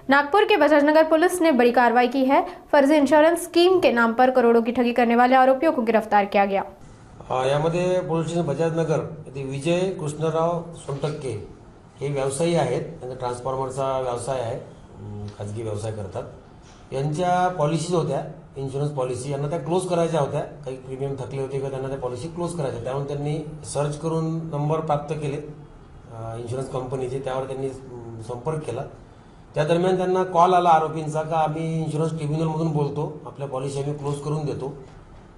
नागपुर के Bajaj Nagar police ने बड़ी कार्रवाई की है। फर्जी इंश्योरेंस स्कीम के नाम पर करोड़ों की ठगी करने वाले आरोपियों को गिरफ्तार किया गया। यामध्ये पोलीस स्टेशन बजाज नगर येथे विजय कृष्णराव सोनटक्के हे व्यवसायी आहेत। त्यांचा ट्रान्सफॉर्मरचा व्यवसाय आहे, खाजगी व्यवसाय करतात। यांच्या पॉलिसीज होत्या, इन्शुरन्स पॉलिसी, यांना त्या क्लोज करायच्या होत्या। काही प्रीमियम थकले होते का त्यांना त्या पॉलिसी क्लोज करायच्या, त्यामुळे त्यांनी सर्च करून नंबर प्राप्त केले इन्शुरन्स कंपनीचे, त्यावर त्यांनी संपर्क केला। त्या दरम्यान त्यांना कॉल आला आरोपींचा का आम्ही इन्शुरन्स ट्रिब्युनलमधून बोलतो, आपल्या पॉलिसी आम्ही क्लोज करून देतो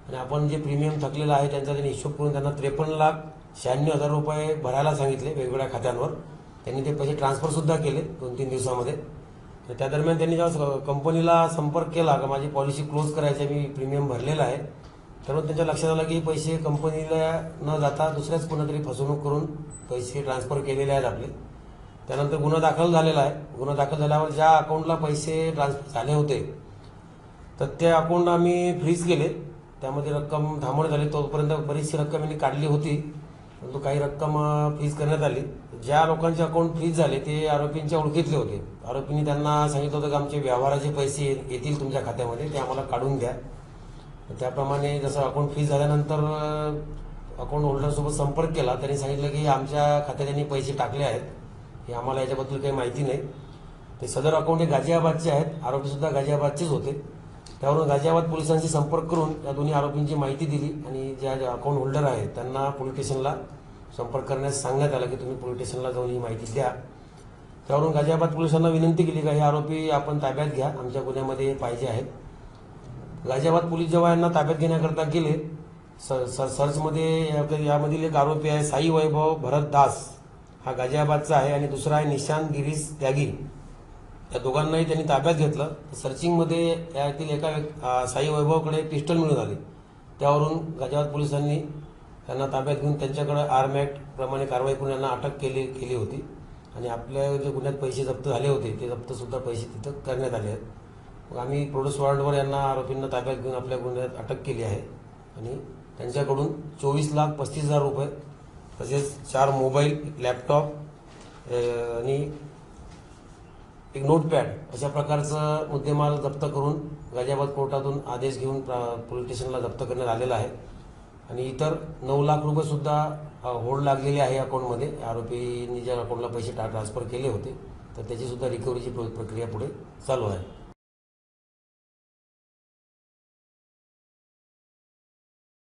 आणि आपण जे प्रीमियम थकलेला आहे त्यांचा त्यांनी हिशोब करून त्यांना 53,96,000 रुपये भरायला सांगितले वेगवेगळ्या खात्यांवर। त्यांनी ते पैसे ट्रान्सफर सुद्धा केले 2-3 दिवसामध्ये। त्या दरम्यान त्यांनी जेव्हा कंपनीला संपर्क केला का माझी पॉलिसी क्लोज करायची, मी प्रीमियम भरलेला आहे, तर त्यांच्या लक्षात आलं की पैसे कंपनीला न जाता दुसऱ्याच कोणातरी फसवणूक करून पैसे ट्रान्सफर केलेले आहेत आपले। त्यानंतर गुन्हा दाखल झालेला आहे। गुन्हा दाखल झाल्यावर ज्या अकाउंटला पैसे ट्रान्सफर झाले होते तर ते अकाउंट आम्ही फ्रीज केले, त्यामध्ये रक्कम थांबवण्यात आली। तोपर्यंत बरीचशी रक्कम यांनी काढली होती, परंतु काही रक्कम फ्रीज करण्यात आली। ज्या लोकांचे अकाउंट फ्रीज झाले ते आरोपींच्या ओळखीतले होते। आरोपींनी त्यांना सांगितलं होतं की आमचे व्यवहाराचे पैसे येतील तुमच्या खात्यामध्ये, ते आम्हाला काढून द्या। त्याप्रमाणे जसं अकाउंट फ्रीज झाल्यानंतर अकाउंट होल्डरसोबत संपर्क केला, त्यांनी सांगितलं की आमच्या खात्यात त्यांनी पैसे टाकले आहेत, हे आम्हाला याच्याबद्दल काही माहिती नाही। ते सदर अकाउंट हे गाझियाबादचे आहेत, आरोपीसुद्धा गाझियाबादचेच होते। त्यावरून गाझियाबाद पोलिसांशी संपर्क करून या दोन्ही आरोपींची माहिती दिली आणि ज्या अकाउंट होल्डर आहेत त्यांना पोलीस स्टेशनला संपर्क करण्यास सांगण्यात आलं की तुम्ही पोलीस स्टेशनला जाऊन ही माहिती द्या। त्यावरून गाझियाबाद पोलिसांना विनंती केली की हे आरोपी आपण ताब्यात घ्या, आमच्या गुन्ह्यामध्ये पाहिजे आहेत। गाझियाबाद पोलीस जेव्हा यांना ताब्यात घेण्याकरता गेले, सर्चमध्ये यामधील एक आरोपी आहे साई वैभव भरत दास, हा गाझियाबादचा आहे, आणि दुसरा आहे निशांत गिरीश त्यागी। या दोघांनाही त्यांनी ताब्यात घेतलं। सर्चिंगमध्ये यातील एका साई वैभवकडे पिस्टल मिळून आली, त्यावरून गाझियाबाद पोलिसांनी त्यांना ताब्यात घेऊन त्यांच्याकडे आर्म ॲक्ट प्रमाणे कारवाई करून यांना अटक केली होती आणि आपल्या जे गुन्ह्यात पैसे जप्त झाले होते ते जप्त सुद्धा पैसे तिथं करण्यात आले आहेत। मग आम्ही प्रोड्यूस वॉरंटवर यांना आरोपींना ताब्यात घेऊन आपल्या गुन्ह्यात अटक केली आहे आणि त्यांच्याकडून 24,35,000 रुपये तसेच 4 मोबाईल, लॅपटॉप आणि एक नोटपॅड अशा प्रकारचं मुद्देमाल जप्त करून गाझियाबाद कोर्टातून आदेश घेऊन पोलीस स्टेशनला जप्त करण्यात आलेला आहे आणि इतर 9 लाख रुपये सुद्धा होल्ड लागलेले आहे अकाउंटमध्ये। आरोपींनी ज्या अकाउंटला पैसे ट्रान्सफर केले होते तर त्याची सुद्धा रिकव्हरीची प्रक्रिया पुढे चालू आहे।